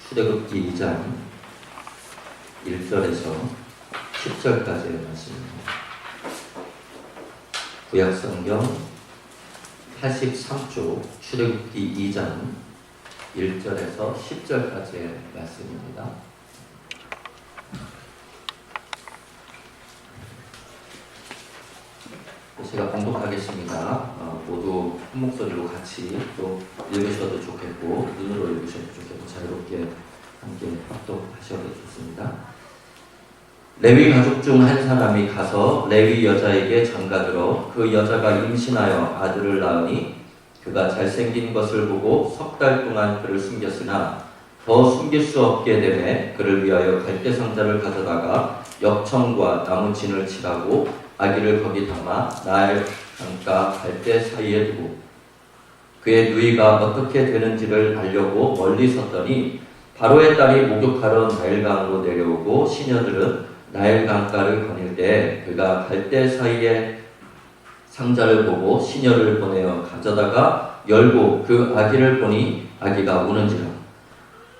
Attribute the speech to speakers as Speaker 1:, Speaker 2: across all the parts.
Speaker 1: 출애굽기 2장 1절에서 10절까지의 말씀입니다. 구약성경 83쪽 출애굽기 2장 1절에서 10절까지의 말씀입니다. 제가 봉독하겠습니다. 모두 한 목소리로 같이 또 읽으셔도 좋겠고 눈으로 읽으셔도 좋겠고 자유롭게 함께 합독하셔도 좋습니다. 레위 가족 중 한 사람이 가서 레위 여자에게 장가들어 그 여자가 임신하여 아들을 낳으니 그가 잘생긴 것을 보고 석 달 동안 그를 숨겼으나 더 숨길 수 없게 되매 그를 위하여 갈대 상자를 가져다가 역청과 나무진을 칠하고 아기를 거기 담아 나일 강가 갈대 사이에 두고 그의 누이가 어떻게 되는지를 알려고 멀리 섰더니 바로의 딸이 목욕하러 나일강으로 내려오고 시녀들은 나일강가를 거닐 때 그가 갈대 사이에 상자를 보고 시녀를 보내어 가져다가 열고 그 아기를 보니 아기가 우는지라.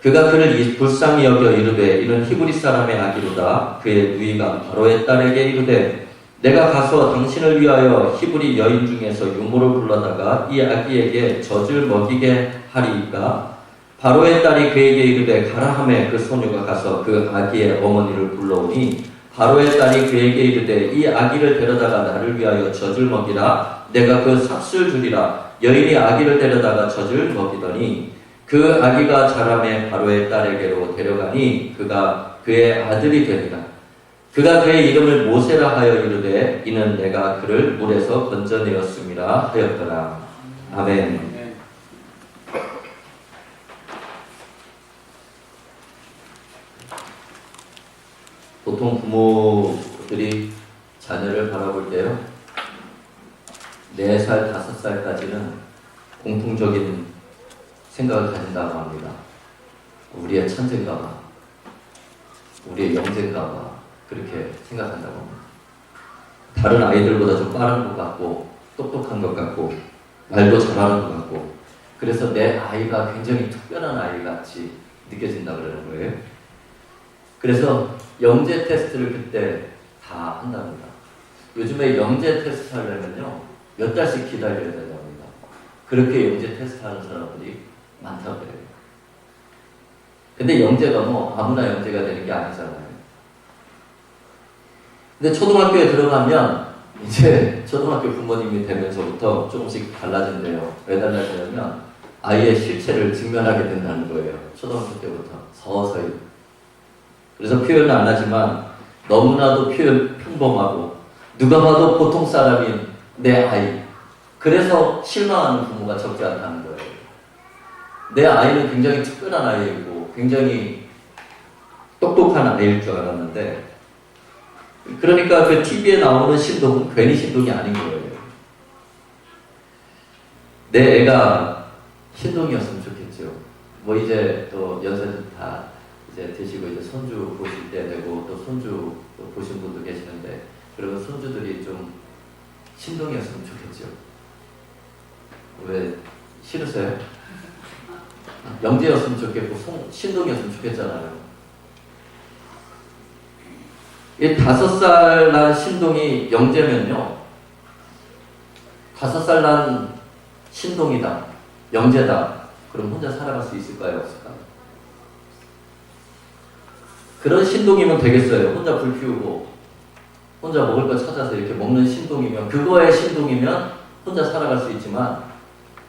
Speaker 1: 그가 그를 불쌍히 여겨 이르되 이는 히브리 사람의 아기로다. 그의 누이가 바로의 딸에게 이르되 내가 가서 당신을 위하여 히브리 여인 중에서 유모를 불러다가 이 아기에게 젖을 먹이게 하리이까. 바로의 딸이 그에게 이르되 가라 하매 그 소녀가 가서 그 아기의 어머니를 불러오니 바로의 딸이 그에게 이르되 이 아기를 데려다가 나를 위하여 젖을 먹이라. 내가 그 삭술 주리라. 여인이 아기를 데려다가 젖을 먹이더니 그 아기가 자라매 바로의 딸에게로 데려가니 그가 그의 아들이 되니라. 그가 그의 이름을 모세라 하여 이르되 이는 내가 그를 물에서 건져내었음이라 하였더라. 아멘. 보통 부모들이 자녀를 바라볼 때요 4살, 5살까지는 공통적인 생각을 가진다고 합니다. 우리의 천재인가 봐, 우리의 영재인가 봐, 그렇게 생각한다고 합니다. 다른 아이들보다 좀 빠른 것 같고 똑똑한 것 같고 말도 잘하는 것 같고 그래서 내 아이가 굉장히 특별한 아이 같이 느껴진다 그러는 거예요. 그래서 영재 테스트를 그때 다 한답니다. 요즘에 영재 테스트 하려면요 몇 달씩 기다려야 된답니다. 그렇게 영재 테스트 하는 사람들이 많다고 그래요. 근데 영재가 뭐 아무나 영재가 되는 게 아니잖아요. 근데 초등학교에 들어가면 이제 초등학교 부모님이 되면서부터 조금씩 달라진대요. 왜 달라지냐면 아이의 실체를 직면하게 된다는 거예요. 초등학교 때부터 서서히. 그래서 표현은 안 하지만 너무나도 평범하고 누가 봐도 보통 사람인 내 아이. 그래서 실망하는 부모가 적지 않다는 거예요. 내 아이는 굉장히 특별한 아이이고 굉장히 똑똑한 아이일 줄 알았는데 그러니까 그 TV에 나오는 신동은 괜히 신동이 아닌 거예요. 내 애가 신동이었으면 좋겠죠. 뭐 이제 또 연세도 다 이제 되시고 이제 손주 보실 때 되고 또 손주 또 보신 분도 계시는데 그러면 손주들이 좀 신동이었으면 좋겠죠. 왜 싫으세요? 영재였으면 좋겠고 신동이었으면 좋겠잖아요. 이 5살 난 신동이 영재면요 5살 난 신동이다 영재다 그럼 혼자 살아갈 수 있을까요? 없을까요? 그런 신동이면 되겠어요. 혼자 불 피우고 혼자 먹을 거 찾아서 이렇게 먹는 신동이면 그거의 신동이면 혼자 살아갈 수 있지만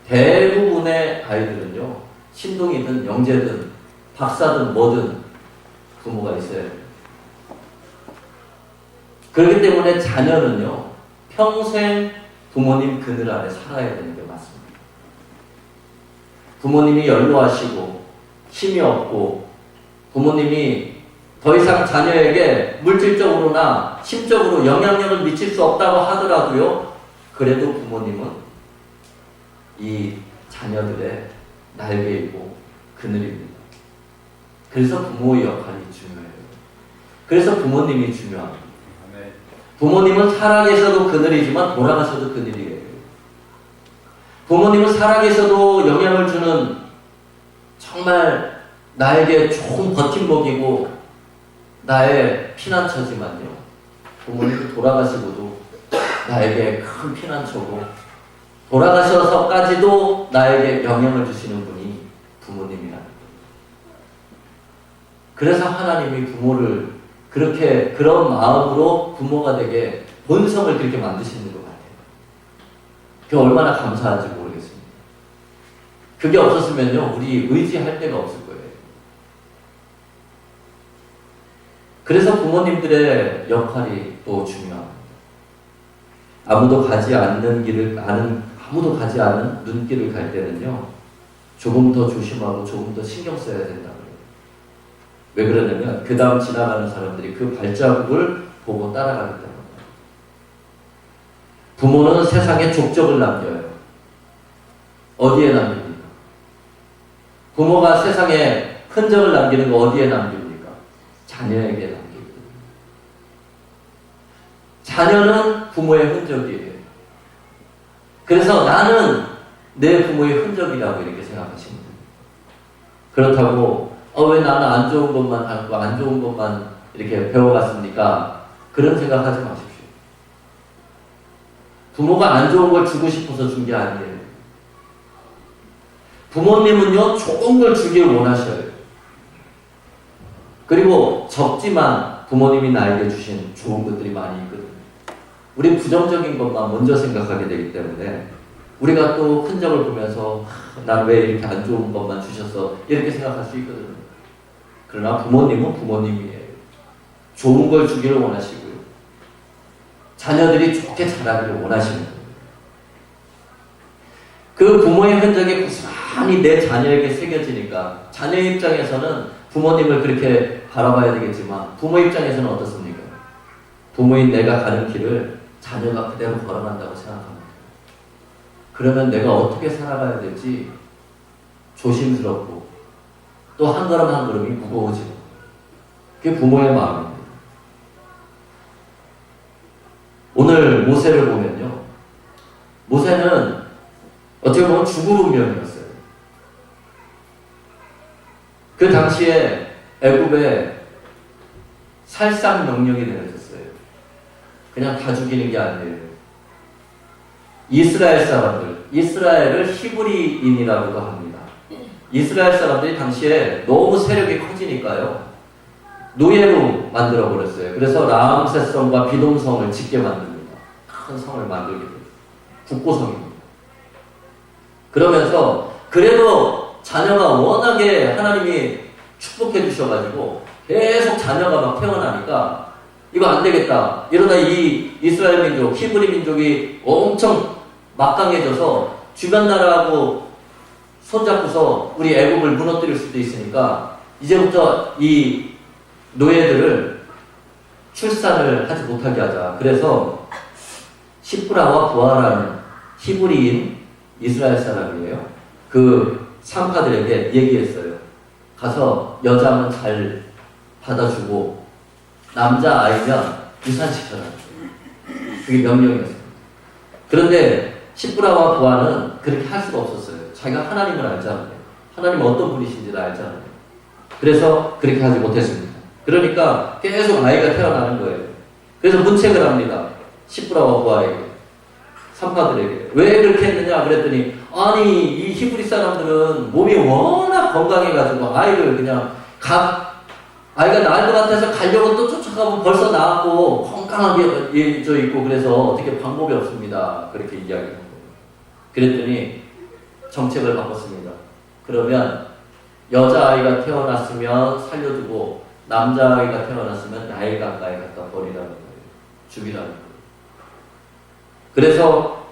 Speaker 1: 대부분의 아이들은요 신동이든 영재든 박사든 뭐든 부모가 있어야 돼요. 그렇기 때문에 자녀는요 평생 부모님 그늘 아래 살아야 되는 게 맞습니다. 부모님이 연로하시고 힘이 없고 부모님이 더 이상 자녀에게 물질적으로나 심적으로 영향력을 미칠 수 없다고 하더라도요 그래도 부모님은 이 자녀들의 날개이고 그늘입니다. 그래서 부모의 역할이 중요해요. 그래서 부모님이 중요합니다. 부모님은 살아계셔도 그늘이지만 돌아가셔도 그늘이에요. 부모님은 살아계셔도 영향을 주는 정말 나에게 좋은 버팀목이고 나의 피난처지만요, 부모님이 돌아가시고도 나에게 큰 피난처고 돌아가셔서까지도 나에게 영향을 주시는 분이 부모님이라는 거예요. 그래서 하나님이 부모를 그렇게 그런 마음으로 부모가 되게 본성을 그렇게 만드시는 것 같아요. 그게 얼마나 감사한지 모르겠습니다. 그게 없었으면요, 우리 의지할 데가 없을 거예요. 그래서 부모님들의 역할이 또 중요합니다. 아무도 가지 않는 아무도 가지 않은 눈길을 갈 때는요, 조금 더 조심하고 조금 더 신경 써야 된다고요. 왜 그러냐면 그 다음 지나가는 사람들이 그 발자국을 보고 따라가기 때문에. 부모는 세상에 족적을 남겨요. 어디에 남깁니까? 부모가 세상에 흔적을 남기는 거 어디에 남깁니까? 자녀에게 남깁니다. 자녀는 부모의 흔적이에요. 그래서 나는 내 부모의 흔적이라고 이렇게 생각하시면 됩니다. 그렇다고 왜 나는 안 좋은 것만 하고 안 좋은 것만 이렇게 배워갔습니까? 그런 생각하지 마십시오. 부모가 안 좋은 걸 주고 싶어서 준 게 아니에요. 부모님은요, 좋은 걸 주길 원하셔요. 그리고 적지만 부모님이 나에게 주신 좋은 것들이 많이 있거든요. 우리 부정적인 것만 먼저 생각하게 되기 때문에 우리가 또 흔적을 보면서 난 왜 이렇게 안 좋은 것만 주셨어, 이렇게 생각할 수 있거든요. 그러나 부모님은 부모님이에요. 좋은 걸 주기를 원하시고요, 자녀들이 좋게 자라기를 원하시는 거예요. 그 부모의 흔적이 고스란히 내 자녀에게 새겨지니까 자녀 입장에서는 부모님을 그렇게 바라봐야 되겠지만 부모 입장에서는 어떻습니까? 부모인 내가 가는 길을 자녀가 그대로 걸어간다고 생각합니다. 그러면 내가 어떻게 살아가야 될지 조심스럽고 또 한 걸음 한 걸음이 무거워지고, 그게 부모의 마음입니다. 오늘 모세를 보면요, 모세는 어떻게 보면 죽을 운명이었어요. 그 당시에 애굽에 살상 명령이 내려졌어요. 그냥 다 죽이는 게 아니에요. 이스라엘 사람들, 이스라엘을 히브리인이라고도 합니다. 이스라엘 사람들이 당시에 너무 세력이 커지니까요, 노예로 만들어버렸어요. 그래서 라암셋성과 비돔성을 짓게 만듭니다. 큰 성을 만들게 돼요. 국고성입니다. 그러면서 그래도 자녀가 워낙에 하나님이 축복해 주셔가지고 계속 자녀가 막 태어나니까 이거 안 되겠다. 이러다 이 이스라엘 민족, 히브리 민족이 엄청 막강해져서 주변 나라하고 손잡고서 우리 애국을 무너뜨릴 수도 있으니까 이제부터 이 노예들을 출산을 하지 못하게 하자. 그래서 시프라와 부하라는 히브리인 이스라엘 사람이에요. 그 상파들에게 얘기했어요. 가서 여자는 잘 받아주고 남자 아이면 유산시켜라. 그게 명령이었어요. 그런데 시프라와 부하는 그렇게 할 수가 없었어요. 자기가 하나님을 알잖아요. 하나님은 어떤 분이신지를 알잖아요. 그래서 그렇게 하지 못했습니다. 그러니까 계속 아이가 태어나는 거예요. 그래서 문책을 합니다. 시프라와 부하에게, 산파들에게. 왜 그렇게 했느냐 그랬더니, 아니 이 히브리 사람들은 몸이 워낙 건강해가지고 아이를 그냥 아이가 나을 것 같아서 가려고 또 쫓아가면 벌써 나왔고 건강하게 있고, 그래서 어떻게 방법이 없습니다. 그렇게 이야기한 거예요. 그랬더니 정책을 바꿨습니다. 그러면 여자아이가 태어났으면 살려두고 남자아이가 태어났으면 나일 가까이 갖다 버리라는 거예요. 죽이라는 거예요. 그래서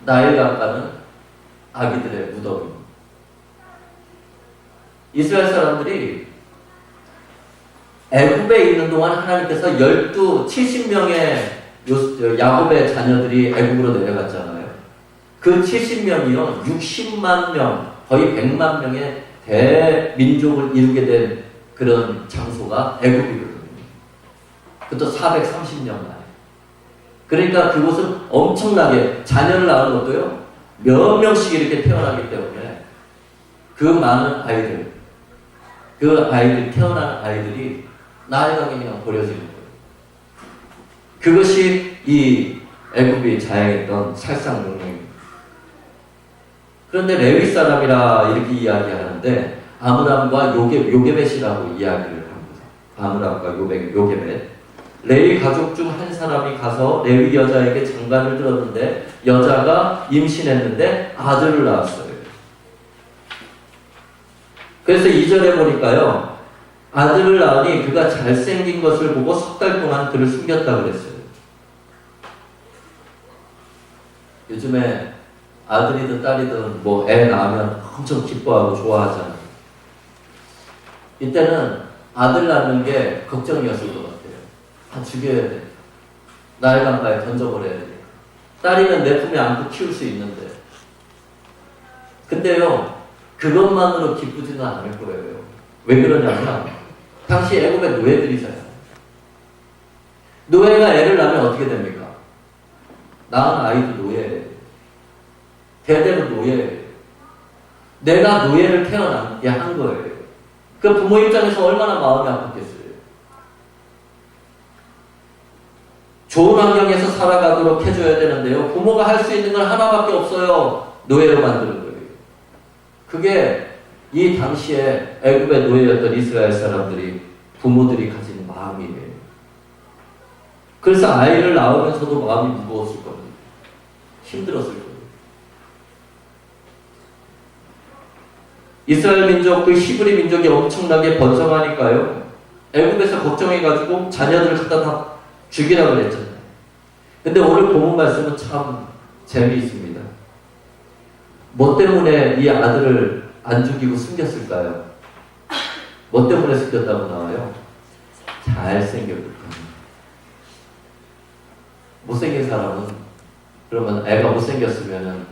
Speaker 1: 나일 가까는 아기들의 무덤입니다. 이스라엘 사람들이 애굽에 있는 동안 하나님께서 70명의 야곱의 자녀들이 애굽으로 내려갔잖아요. 그 70명이요 60만 명, 거의 100만 명의 대민족을 이루게 된 그런 장소가 애굽이거든요. 그것도 430년 만에. 그러니까 그곳은 엄청나게 자녀를 낳은 것도요 몇 명씩 이렇게 태어나기 때문에 그 많은 아이들, 그 아이들, 태어난 아이들이 나일강에 그냥 버려지는 거예요. 그것이 이 애굽이 자행했던 살상명령입니다. 그런데 레위 사람이라 이렇게 이야기하는데 아므람과 요게벳이라고 이야기를 합니다. 아므람과 요게벳. 레위 가족 중 한 사람이 가서 레위 여자에게 장관을 들었는데 여자가 임신했는데 아들을 낳았어요. 그래서 2절에 보니까요. 아들을 낳으니 그가 잘생긴 것을 보고 석 달 동안 그를 숨겼다고 그랬어요. 요즘에 아들이든 딸이든 뭐 애 낳으면 엄청 기뻐하고 좋아하잖아요. 이때는 아들 낳는 게 걱정이었을 것 같아요. 다 죽여야 돼. 나일강가에 던져버려야 돼. 딸이면 내 품에 안고 키울 수 있는데. 근데요, 그것만으로 기쁘지는 않을 거예요. 왜 그러냐면 당시 애굽의 노예들이잖아요. 노예가 애를 낳으면 어떻게 됩니까? 낳은 아이도 노예예요. 대대로 노예예요. 내가 노예를 태어나게 한 거예요. 그 부모 입장에서 얼마나 마음이 아팠겠어요. 좋은 환경에서 살아가도록 해줘야 되는데요. 부모가 할 수 있는 건 하나밖에 없어요. 노예로 만드는 거예요. 그게 이 당시에 애굽의 노예였던 이스라엘 사람들이 부모들이 가진 마음이에요. 그래서 아이를 낳으면서도 마음이 무거웠을 겁니다. 힘들었을 거예요. 이스라엘 민족, 그 히브리 민족이 엄청나게 번성하니까요. 애굽에서 걱정해가지고 자녀들을 갖다 다 죽이라고 그랬잖아요. 근데 오늘 본문 말씀은 참 재미있습니다. 뭐 때문에 이 아들을 안 죽이고 숨겼을까요? 뭐 때문에 숨겼다고 나와요? 잘생겼기 때문에. 못생긴 사람은 그러면 애가 못생겼으면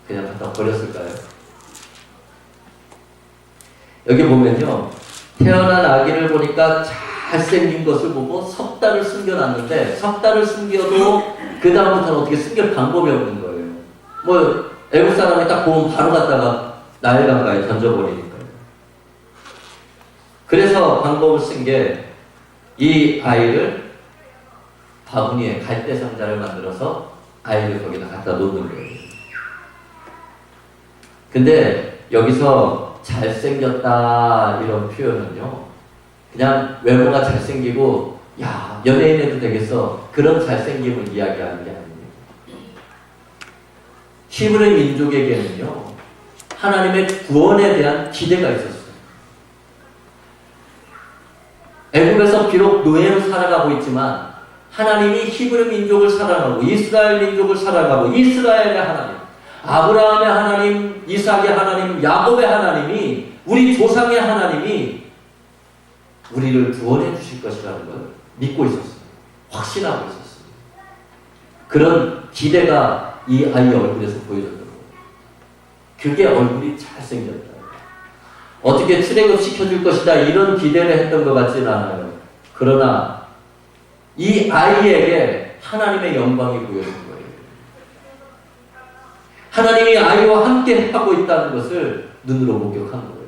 Speaker 1: 그냥 갖다 버렸을까요? 여기 보면요. 태어난 아기를 보니까 잘생긴 것을 보고 석 달을 숨겨놨는데 석 달을 숨겨도 그 다음부터는 어떻게 숨길 방법이 없는 거예요. 뭐 애국 사람이 딱 보면 바로 갔다가 나일강가에 던져버리니까요. 그래서 방법을 쓴 게 이 아이를 바구니에 갈대 상자를 만들어서 아이를 거기다 갖다 놓는 거예요. 근데 여기서 잘생겼다 이런 표현은요. 그냥 외모가 잘생기고 야 연예인 해도 되겠어 그런 잘생김을 이야기하는 게 아닙니다. 히브리 민족에게는요. 하나님의 구원에 대한 기대가 있었어요. 애굽에서 비록 노예로 살아가고 있지만 하나님이 히브리 민족을 사랑하고 이스라엘 민족을 사랑하고 이스라엘의 하나님, 아브라함의 하나님, 이삭의 하나님, 야곱의 하나님이 우리 조상의 하나님이 우리를 구원해 주실 것이라는 걸 믿고 있었어요. 확신하고 있었어요. 그런 기대가 이 아이의 얼굴에서 보여졌던 거예요. 그게 얼굴이 잘생겼다. 어떻게 트랙업 시켜줄 것이다 이런 기대를 했던 것 같지는 않아요. 그러나 이 아이에게 하나님의 영광이 보여진 거예요. 하나님이 아이와 함께 하고 있다는 것을 눈으로 목격한 거예요.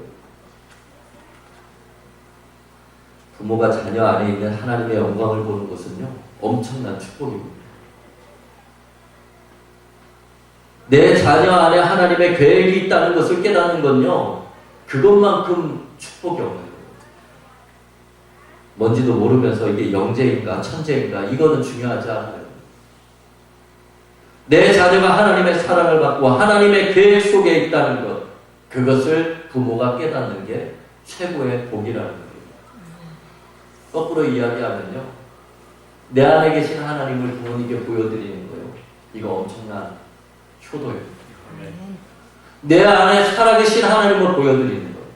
Speaker 1: 부모가 자녀 안에 있는 하나님의 영광을 보는 것은요, 엄청난 축복입니다. 내 자녀 안에 하나님의 계획이 있다는 것을 깨닫는 건요, 그것만큼 축복이 없는 거예요. 뭔지도 모르면서 이게 영재인가 천재인가 이거는 중요하지 않아요. 내 자녀가 하나님의 사랑을 받고 하나님의 계획 속에 있다는 것, 그것을 부모가 깨닫는 게 최고의 복이라는 거예요. 거꾸로 이야기하면요, 내 안에 계신 하나님을 부모님께 보여드리는 거예요. 이거 엄청난 효도예요. 내 안에 살아계신 하나님을 보여드리는 거예요.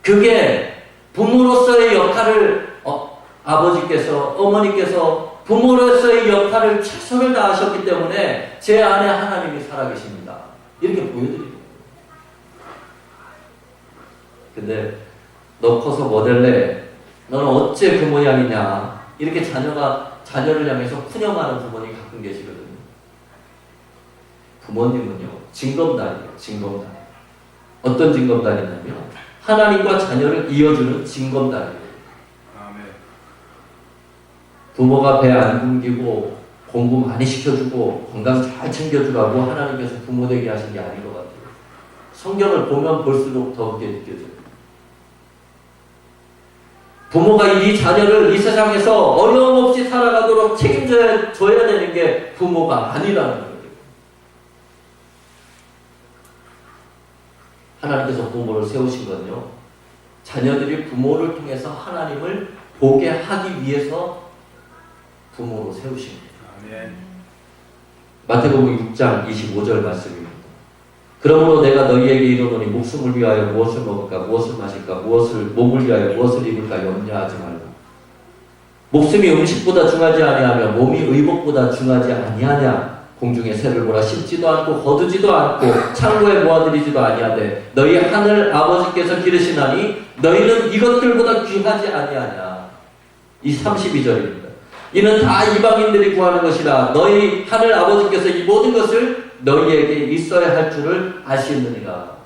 Speaker 1: 그게 부모로서의 역할을 아버지께서 어머니께서 부모로서의 역할을 최선을 다하셨기 때문에 제 안에 하나님이 살아계십니다. 이렇게 보여드리는 거예요. 근데 너 커서 뭐 될래? 너는 어째 그 모양이냐? 이렇게 자녀를 향해서 푸념하는 부모님이 가끔 계시거든요. 부모님은요, 징검다리예요. 징검다리. 어떤 징검다리냐면 하나님과 자녀를 이어주는 징검다리예요.
Speaker 2: 아멘.
Speaker 1: 부모가 배 안 굶기고 공부 많이 시켜주고 건강 잘 챙겨주라고 하나님께서 부모 되게 하신 게 아닌 것 같아요. 성경을 보면 볼수록 더 그게 느껴져요. 부모가 이 자녀를 이 세상에서 어려움 없이 살아가도록 책임져야 되는 게 부모가 아니라는 거예요. 하나님께서 부모를 세우신 건요, 자녀들이 부모를 통해서 하나님을 보게 하기 위해서 부모로 세우신 거예요.
Speaker 2: 아멘.
Speaker 1: 마태복음 6장 25절 말씀입니다. 그러므로 내가 너희에게 이르노니 목숨을 위하여 무엇을 먹을까 무엇을 마실까 몸을 위하여 무엇을 입을까 염려하지 말라. 목숨이 음식보다 중하지 아니하며 몸이 의복보다 중하지 아니하냐. 공중에 새를 보라 심지도 않고 거두지도 않고 창고에 모아들이지도 아니하되 너희 하늘 아버지께서 기르시나니 너희는 이것들보다 귀하지 아니하냐. 이 32절입니다. 이는 다 이방인들이 구하는 것이라 너희 하늘 아버지께서 이 모든 것을 너희에게 있어야 할 줄을 아시느니라.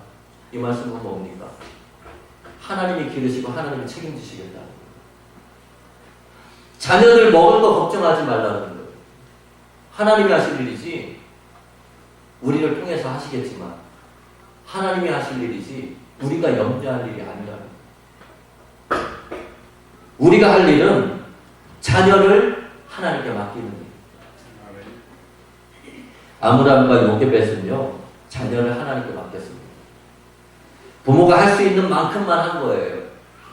Speaker 1: 이 말씀은 뭡니까? 하나님이 기르시고 하나님이 책임지시겠다. 자녀들 먹을 거 걱정하지 말라는 거예요. 하나님이 하실 일이지 우리를 통해서 하시겠지만 하나님이 하실 일이지 우리가 염려할 일이 아니라는 거예요. 우리가 할 일은 자녀를 하나님께 맡기는 거예요. 아므람과 요게벳은요, 자녀를 하나님께 맡겼습니다. 부모가 할 수 있는 만큼만 한 거예요.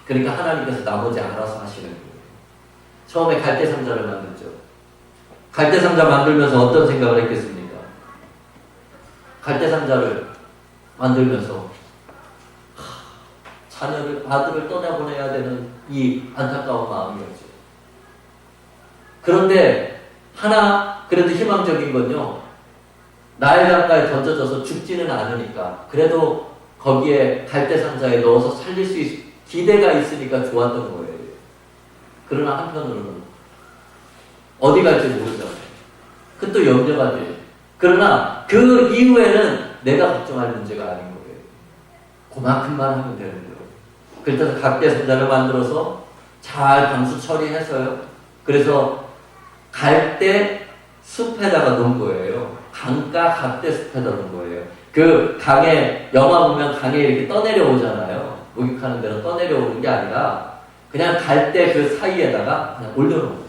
Speaker 1: 그러니까 하나님께서 나머지 알아서 하시는 거예요. 처음에 갈대상자를 만들죠. 갈대상자 만들면서 어떤 생각을 했겠습니까? 갈대상자를 만들면서 자녀를, 아들을 떠나보내야 되는 이 안타까운 마음이었죠. 그런데 하나 그래도 희망적인 건요, 나일 강가에 던져져서 죽지는 않으니까 그래도 거기에 갈대상자에 넣어서 살릴 수 기대가 있으니까 좋았던 거예요. 그러나 한편으로는 어디 갈지 모르잖아요. 그것도 염려가 돼요. 그러나 그 이후에는 내가 걱정할 문제가 아닌 거예요. 그만큼만 하면 되는 거예요. 그래서 갈대상자를 만들어서 잘 방수 처리해서요. 그래서 갈대 숲에다가 놓은 거예요. 강가 갈대 숲에다 놓은 거예요. 그 강에, 영화 보면 강에 이렇게 떠내려 오잖아요. 목욕하는 대로 떠내려 오는 게 아니라 그냥 갈대 그 사이에다가 그냥 올려놓은 거예요.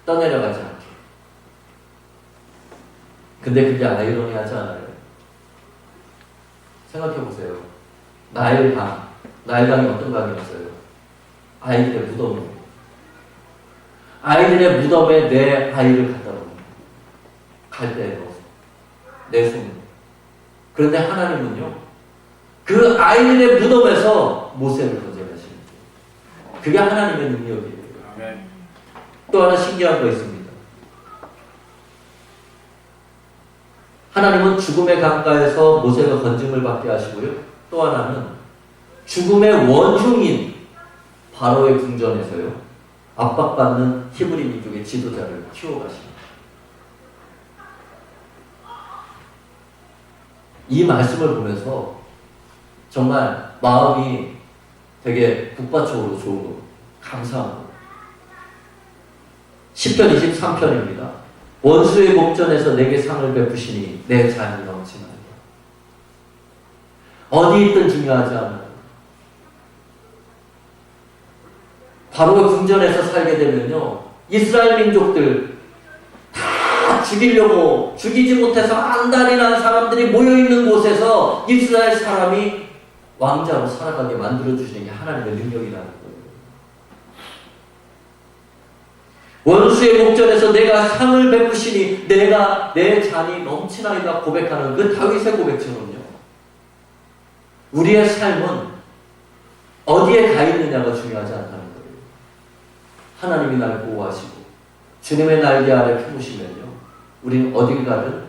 Speaker 1: 떠내려가지 않게. 근데 그게 아이러니하지 않아요? 생각해보세요. 나일강이 어떤 강이었어요? 아이들의 무덤이에요. 아이들의 무덤에 내 아이를 갖다 놓은 갈대에 넣어서 내 손. 그런데 하나님은요, 그 아이들의 무덤에서 모세를 건져가시는 거예요. 그게 하나님의 능력이에요.
Speaker 2: 아멘.
Speaker 1: 또 하나 신기한 거 있습니다. 하나님은 죽음의 강가에서 모세가 건짐을 받게 하시고요. 또 하나는 죽음의 원흉인 바로의 궁전에서요, 압박받는 히브리 민족의 지도자를 키워가십니다. 이 말씀을 보면서 정말 마음이 되게 북받쳐오르고 좋은 겁니다. 감사한 겁니다. 10편 23편입니다. 원수의 목전에서 내게 상을 베푸시니 내 잔이 넘치나이다. 어디 있든 중요하지 않아요. 바로 궁전에서 살게 되면요, 이스라엘 민족들 다 죽이려고 죽이지 못해서 안달이 난 사람들이 모여있는 곳에서 이스라엘 사람이 왕자로 살아가게 만들어주시는 게 하나님의 능력이라는 거예요. 원수의 목전에서 내가 상을 베푸시니 내가 내 잔이 넘치나이다 고백하는 그 다윗의 고백처럼요, 우리의 삶은 어디에 가 있느냐가 중요하지 않다는 거예요. 하나님이 날 보호하시고 주님의 날개 아래 품으시면요, 우리는 어딜 가든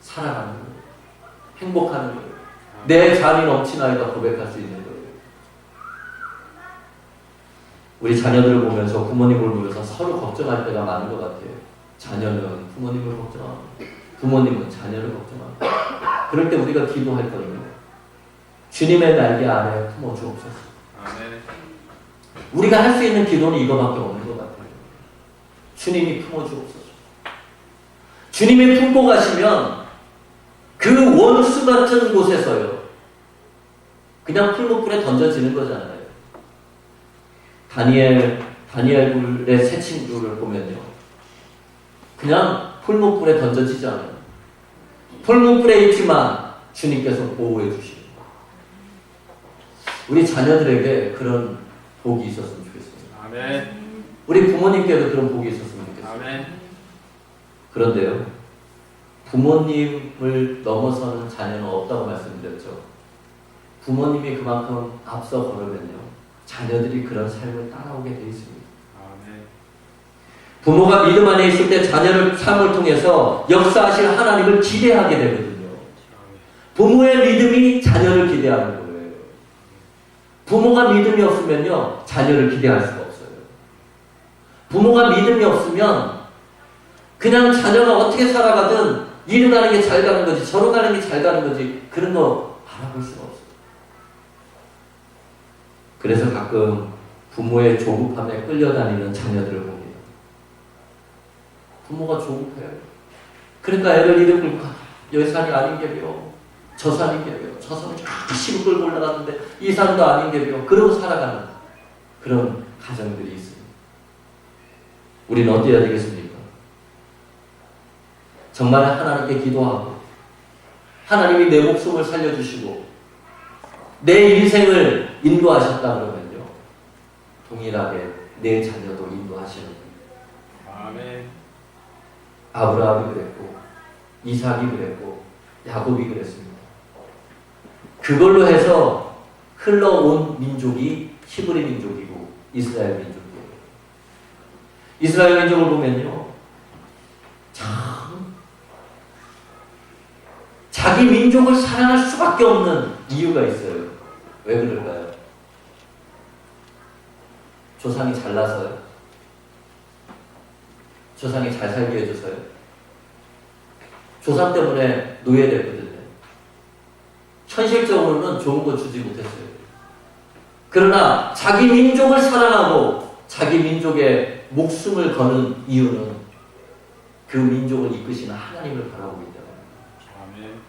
Speaker 1: 살아가는 거예요. 행복하는 거예요. 내 잔이 넘치나이다 고백할 수 있는 거예요. 우리 자녀들을 보면서, 부모님을 보면서 서로 걱정할 때가 많은 것 같아요. 자녀는 부모님을 걱정하고 부모님은 자녀를 걱정하고. 그럴 때 우리가 기도할 거예요. 주님의 날개 아래 품어 주옵소서.
Speaker 2: 아멘.
Speaker 1: 우리가 할 수 있는 기도는 이거밖에 없는 것 같아요. 주님이 품어 주옵소서. 주님이 품고 가시면 그 원수 같은 곳에서요, 그냥 풀무불에 던져지는 거잖아요. 다니엘의 세 친구를 보면요, 그냥 풀무불에 던져지지 않아요. 풀무불에 있지만 주님께서 보호해 주시고, 우리 자녀들에게 그런 복이 있었으면 좋겠습니다.
Speaker 2: 아멘.
Speaker 1: 우리 부모님께도 그런 복이 있었으면 좋겠습니다.
Speaker 2: 아멘.
Speaker 1: 그런데요, 부모님을 넘어서는 자녀는 없다고 말씀드렸죠. 부모님이 그만큼 앞서 걸으면요, 자녀들이 그런 삶을 따라오게 되어 있습니다.
Speaker 2: 아멘.
Speaker 1: 부모가 믿음 안에 있을 때 자녀를 삶을 통해서 역사하실 하나님을 기대하게 되거든요. 부모의 믿음이 자녀를 기대하는 거예요. 부모가 믿음이 없으면요, 자녀를 기대할 수가 없어요. 부모가 믿음이 없으면 그냥 자녀가 어떻게 살아가든 이리 가는 게 잘 가는 거지, 저로 가는 게 잘 가는 거지, 그런 거 바라볼 수가 없어요. 그래서 가끔 부모의 조급함에 끌려다니는 자녀들을 봅니다. 부모가 조급해요. 그러니까 애를 이리 끌고 가. 여기 산이 아닌 게요, 저 산인 게요, 저 산을 열심히 끌고 올라갔는데 이 산도 아닌 게요, 그러고 살아가는 그런 가정들이 있습니다. 우리는 어때야 되겠습니까? 정말 하나님께 기도하고 하나님이 내 목숨을 살려주시고 내 인생을 인도하셨다 그러면요, 동일하게 내 자녀도 인도하시는 거예요.
Speaker 2: 아멘.
Speaker 1: 아브라함이 그랬고 이삭이 그랬고 야곱이 그랬습니다. 그걸로 해서 흘러온 민족이 히브리 민족이고 이스라엘 민족이에요. 이스라엘 민족을 보면요, 참 자기 민족을 사랑할 수밖에 없는 이유가 있어요. 왜 그럴까요? 조상이 잘나서요? 조상이 잘 살게 해줘서요? 조상 때문에 노예됐거든요. 현실적으로는 좋은 거 주지 못했어요. 그러나 자기 민족을 사랑하고 자기 민족의 목숨을 거는 이유는 그 민족을 이끄시는 하나님을 바라보기 때문에.
Speaker 2: 아멘.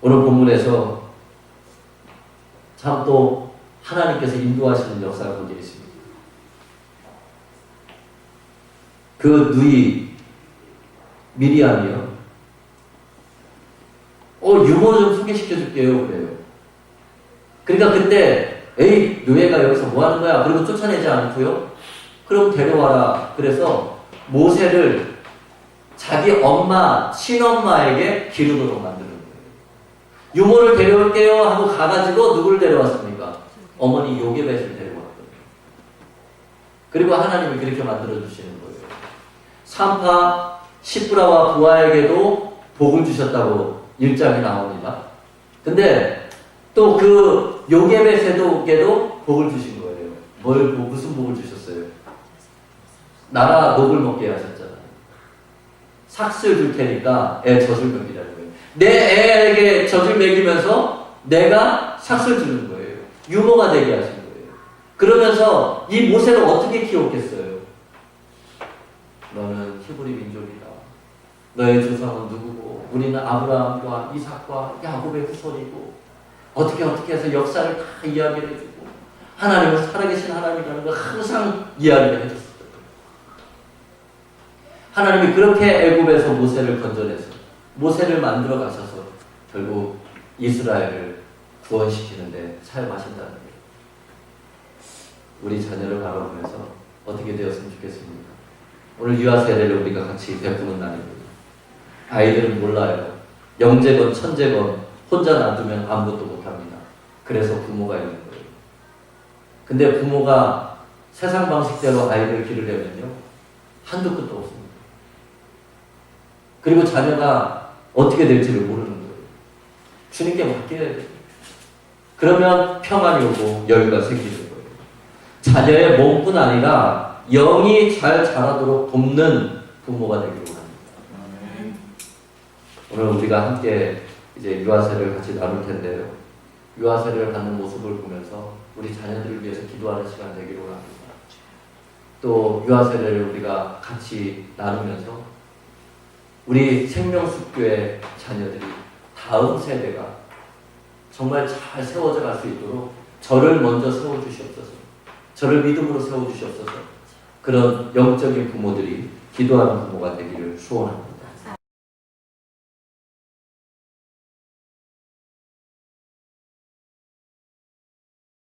Speaker 1: 오늘 본문에서 참 또 하나님께서 인도하시는 역사를 보게 있습니다. 그 누이 미리암이요, 유머 좀 소개시켜 줄게요 그래요. 그러니까 그때 에이 노예가 여기서 뭐 하는 거야, 그리고 쫓아내지 않고요, 그럼 데려와라. 그래서 모세를 자기 엄마 친엄마에게 기르도록 만드는 거예요. 유모를 데려올게요 하고 가가지고 누구를 데려왔습니까? 어머니 요게벳을 데려왔거든요. 그리고 하나님이 그렇게 만들어 주시는 거예요. 산파 시브라와 부하에게도 복을 주셨다고 1장에 나옵니다. 근데 또 그 요게벳에게도 복을 주신 거예요. 무슨 복을 주셨어요? 나라 녹을 먹게 하셨잖아요. 삭슬 줄 테니까 애 젖을 먹이라는 거예요. 내 애에게 젖을 먹이면서 내가 삭슬 주는 거예요. 유모가 되게 하신 거예요. 그러면서 이 모세를 어떻게 키웠겠어요? 너는 히브리 민족이다. 너의 조상은 누구고 우리는 아브라함과 이삭과 야곱의 후손이고 어떻게 해서 역사를 다 이야기를 해주고 하나님은 살아계신 하나님이라는 걸 항상 이야기를 해줬어요. 하나님이 그렇게 애굽에서 모세를 건져내서 모세를 만들어 가셔서 결국 이스라엘을 구원시키는데 사용하신다는 거예요. 우리 자녀를 바라보면서 어떻게 되었으면 좋겠습니까? 오늘 유아 세례를 우리가 같이 베푸는 날입니다. 아이들은 몰라요. 영재건 천재건 혼자 놔두면 아무것도 못합니다. 그래서 부모가 있는 거예요. 근데 부모가 세상 방식대로 아이를 기르려면요, 한도 끝도 없습니다. 그리고 자녀가 어떻게 될지를 모르는 거예요. 주님께 맡겨야 돼요. 그러면 평안이 오고 여유가 생기는 거예요. 자녀의 몸뿐 아니라 영이 잘 자라도록 돕는 부모가 되기를 원합니다. 오늘 우리가 함께 이제 유아세를 같이 나눌 텐데요. 유아세를 갖는 모습을 보면서 우리 자녀들을 위해서 기도하는 시간 되기를 원합니다. 또 유아세를 우리가 같이 나누면서 우리 생명숲교회 자녀들이 다음 세대가 정말 잘 세워져 갈 수 있도록 저를 먼저 세워주시옵소서. 저를 믿음으로 세워주시옵소서. 그런 영적인 부모들이 기도하는 부모가 되기를 소원합니다.